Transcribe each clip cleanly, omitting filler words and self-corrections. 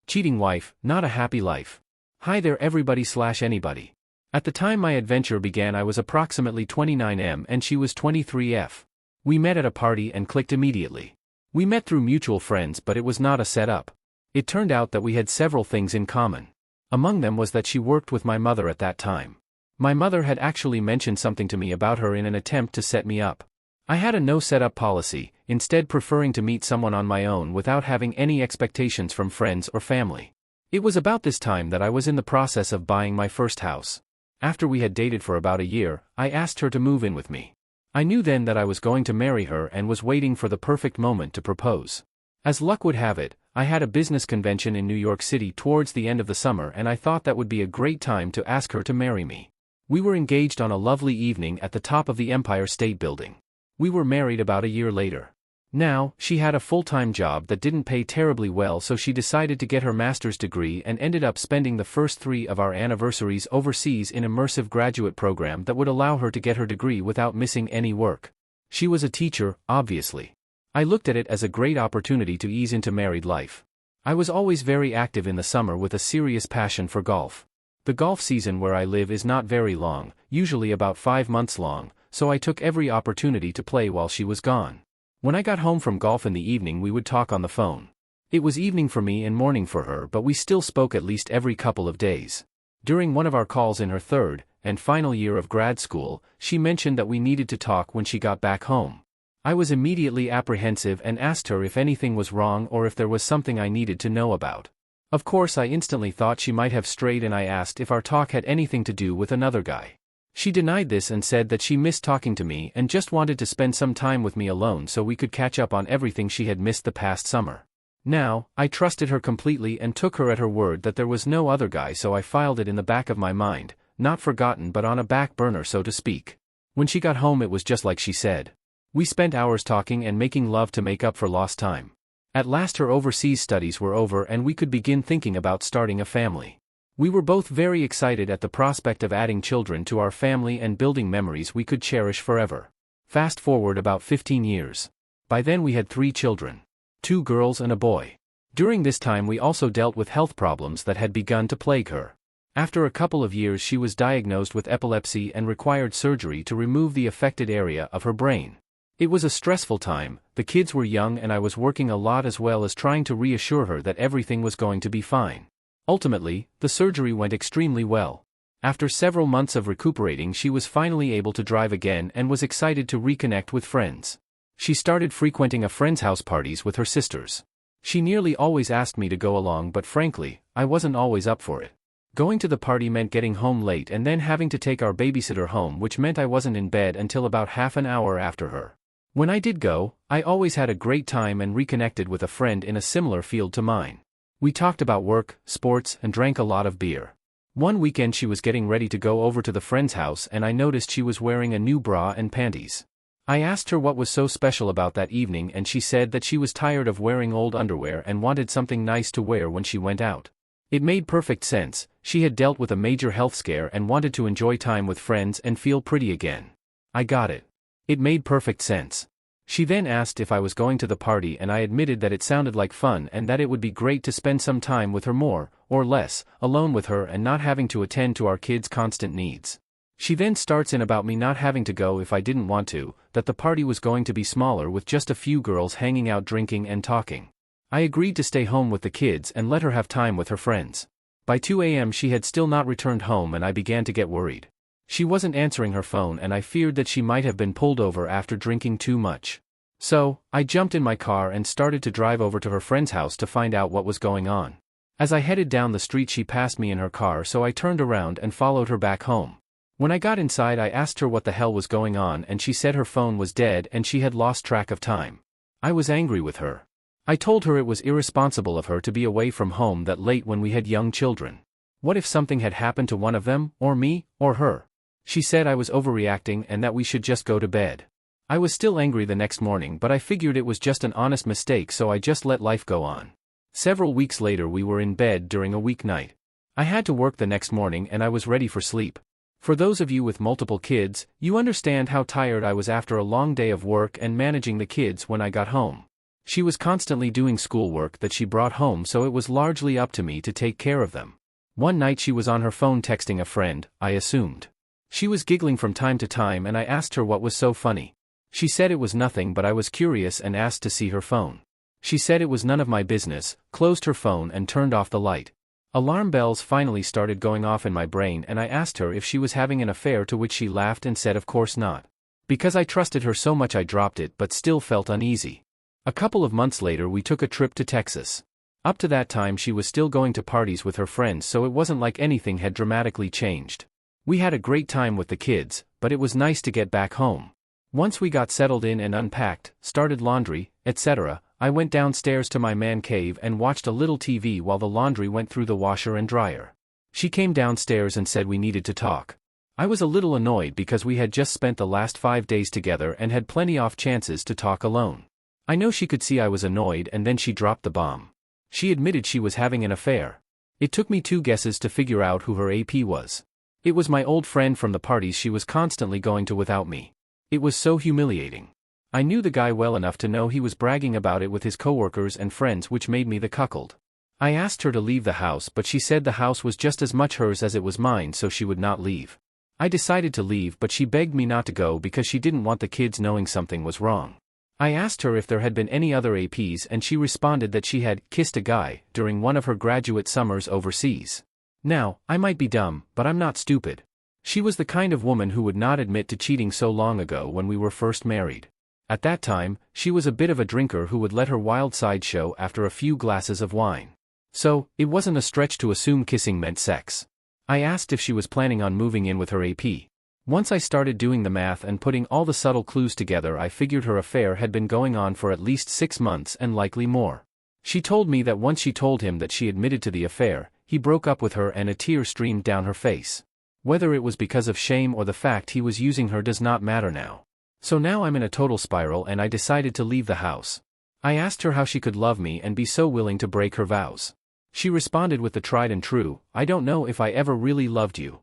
Cheating wife, not a happy life. Hi there everybody/anybody. At the time my adventure began I was approximately 29M and she was 23F. We met at a party and clicked immediately. We met through mutual friends but it was not a setup. It turned out that we had several things in common. Among them was that she worked with my mother at that time. My mother had actually mentioned something to me about her in an attempt to set me up. I had a no-setup policy, instead preferring to meet someone on my own without having any expectations from friends or family. It was about this time that I was in the process of buying my first house. After we had dated for about a year, I asked her to move in with me. I knew then that I was going to marry her and was waiting for the perfect moment to propose. As luck would have it, I had a business convention in New York City towards the end of the summer and I thought that would be a great time to ask her to marry me. We were engaged on a lovely evening at the top of the Empire State Building. We were married about a year later. Now, she had a full-time job that didn't pay terribly well so she decided to get her master's degree and ended up spending the first 3 of our anniversaries overseas in an immersive graduate program that would allow her to get her degree without missing any work. She was a teacher, obviously. I looked at it as a great opportunity to ease into married life. I was always very active in the summer with a serious passion for golf. The golf season where I live is not very long, usually about 5 months long, so I took every opportunity to play while she was gone. When I got home from golf in the evening we would talk on the phone. It was evening for me and morning for her but we still spoke at least every couple of days. During one of our calls in her 3rd and final year of grad school, she mentioned that we needed to talk when she got back home. I was immediately apprehensive and asked her if anything was wrong or if there was something I needed to know about. Of course I instantly thought she might have strayed and I asked if our talk had anything to do with another guy. She denied this and said that she missed talking to me and just wanted to spend some time with me alone so we could catch up on everything she had missed the past summer. Now, I trusted her completely and took her at her word that there was no other guy so I filed it in the back of my mind, not forgotten but on a back burner so to speak. When she got home it was just like she said. We spent hours talking and making love to make up for lost time. At last her overseas studies were over and we could begin thinking about starting a family. We were both very excited at the prospect of adding children to our family and building memories we could cherish forever. Fast forward about 15 years. By then we had 3 children. 2 girls and a boy. During this time we also dealt with health problems that had begun to plague her. After a couple of years she was diagnosed with epilepsy and required surgery to remove the affected area of her brain. It was a stressful time, the kids were young and I was working a lot as well as trying to reassure her that everything was going to be fine. Ultimately, the surgery went extremely well. After several months of recuperating she was finally able to drive again and was excited to reconnect with friends. She started frequenting a friend's house parties with her sisters. She nearly always asked me to go along but frankly, I wasn't always up for it. Going to the party meant getting home late and then having to take our babysitter home which meant I wasn't in bed until about half an hour after her. When I did go, I always had a great time and reconnected with a friend in a similar field to mine. We talked about work, sports, and drank a lot of beer. One weekend she was getting ready to go over to the friend's house and I noticed she was wearing a new bra and panties. I asked her what was so special about that evening and she said that she was tired of wearing old underwear and wanted something nice to wear when she went out. It made perfect sense, she had dealt with a major health scare and wanted to enjoy time with friends and feel pretty again. I got it. It made perfect sense. She then asked if I was going to the party and I admitted that it sounded like fun and that it would be great to spend some time with her more, or less, alone with her and not having to attend to our kids' constant needs. She then starts in about me not having to go if I didn't want to, that the party was going to be smaller with just a few girls hanging out drinking and talking. I agreed to stay home with the kids and let her have time with her friends. By 2 a.m. she had still not returned home and I began to get worried. She wasn't answering her phone and I feared that she might have been pulled over after drinking too much. So, I jumped in my car and started to drive over to her friend's house to find out what was going on. As I headed down the street she passed me in her car so I turned around and followed her back home. When I got inside I asked her what the hell was going on and she said her phone was dead and she had lost track of time. I was angry with her. I told her it was irresponsible of her to be away from home that late when we had young children. What if something had happened to one of them, or me, or her? She said I was overreacting and that we should just go to bed. I was still angry the next morning but I figured it was just an honest mistake so I just let life go on. Several weeks later we were in bed during a weeknight. I had to work the next morning and I was ready for sleep. For those of you with multiple kids, you understand how tired I was after a long day of work and managing the kids when I got home. She was constantly doing schoolwork that she brought home, so it was largely up to me to take care of them. One night she was on her phone texting a friend, I assumed. She was giggling from time to time and I asked her what was so funny. She said it was nothing, but I was curious and asked to see her phone. She said it was none of my business, closed her phone and turned off the light. Alarm bells finally started going off in my brain and I asked her if she was having an affair, to which she laughed and said of course not. Because I trusted her so much I dropped it, but still felt uneasy. A couple of months later we took a trip to Texas. Up to that time she was still going to parties with her friends, so it wasn't like anything had dramatically changed. We had a great time with the kids, but it was nice to get back home. Once we got settled in and unpacked, started laundry, etc., I went downstairs to my man cave and watched a little TV while the laundry went through the washer and dryer. She came downstairs and said we needed to talk. I was a little annoyed because we had just spent the last 5 days together and had plenty of chances to talk alone. I know she could see I was annoyed, and then she dropped the bomb. She admitted she was having an affair. It took me 2 guesses to figure out who her AP was. It was my old friend from the parties she was constantly going to without me. It was so humiliating. I knew the guy well enough to know he was bragging about it with his coworkers and friends, which made me the cuckold. I asked her to leave the house, but she said the house was just as much hers as it was mine, so she would not leave. I decided to leave, but she begged me not to go because she didn't want the kids knowing something was wrong. I asked her if there had been any other APs and she responded that she had kissed a guy during one of her graduate summers overseas. Now, I might be dumb, but I'm not stupid. She was the kind of woman who would not admit to cheating so long ago when we were first married. At that time, she was a bit of a drinker who would let her wild side show after a few glasses of wine. So, it wasn't a stretch to assume kissing meant sex. I asked if she was planning on moving in with her AP. Once I started doing the math and putting all the subtle clues together, I figured her affair had been going on for at least 6 months and likely more. She told me that once she told him that she admitted to the affair, he broke up with her and a tear streamed down her face. Whether it was because of shame or the fact he was using her does not matter now. So now I'm in a total spiral and I decided to leave the house. I asked her how she could love me and be so willing to break her vows. She responded with the tried and true, I don't know if I ever really loved you.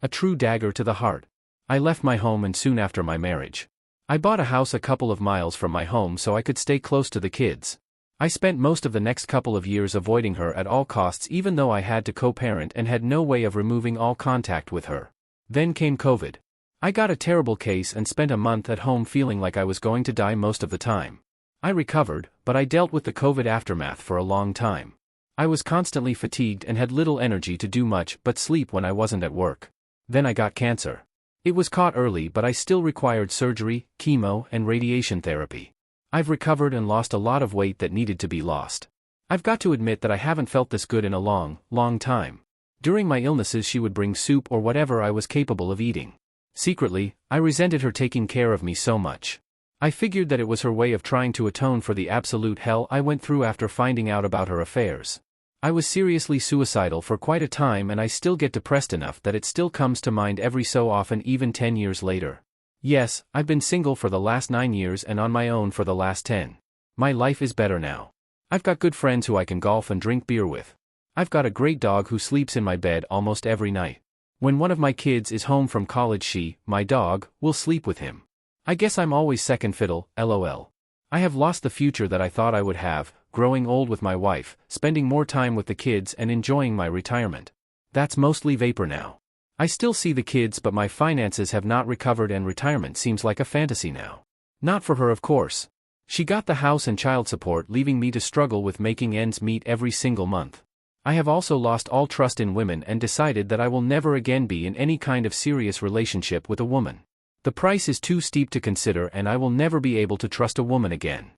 A true dagger to the heart. I left my home and soon after my marriage. I bought a house a couple of miles from my home so I could stay close to the kids. I spent most of the next couple of years avoiding her at all costs, even though I had to co-parent and had no way of removing all contact with her. Then came COVID. I got a terrible case and spent a month at home feeling like I was going to die most of the time. I recovered, but I dealt with the COVID aftermath for a long time. I was constantly fatigued and had little energy to do much but sleep when I wasn't at work. Then I got cancer. It was caught early, but I still required surgery, chemo, and radiation therapy. I've recovered and lost a lot of weight that needed to be lost. I've got to admit that I haven't felt this good in a long, long time. During my illnesses she would bring soup or whatever I was capable of eating. Secretly, I resented her taking care of me so much. I figured that it was her way of trying to atone for the absolute hell I went through after finding out about her affairs. I was seriously suicidal for quite a time, and I still get depressed enough that it still comes to mind every so often, even 10 years later. Yes, I've been single for the last 9 years and on my own for the last 10. My life is better now. I've got good friends who I can golf and drink beer with. I've got a great dog who sleeps in my bed almost every night. When one of my kids is home from college, she, my dog, will sleep with him. I guess I'm always second fiddle, lol. I have lost the future that I thought I would have, growing old with my wife, spending more time with the kids and enjoying my retirement. That's mostly vapor now. I still see the kids, but my finances have not recovered and retirement seems like a fantasy now. Not for her, of course. She got the house and child support, leaving me to struggle with making ends meet every single month. I have also lost all trust in women and decided that I will never again be in any kind of serious relationship with a woman. The price is too steep to consider, and I will never be able to trust a woman again.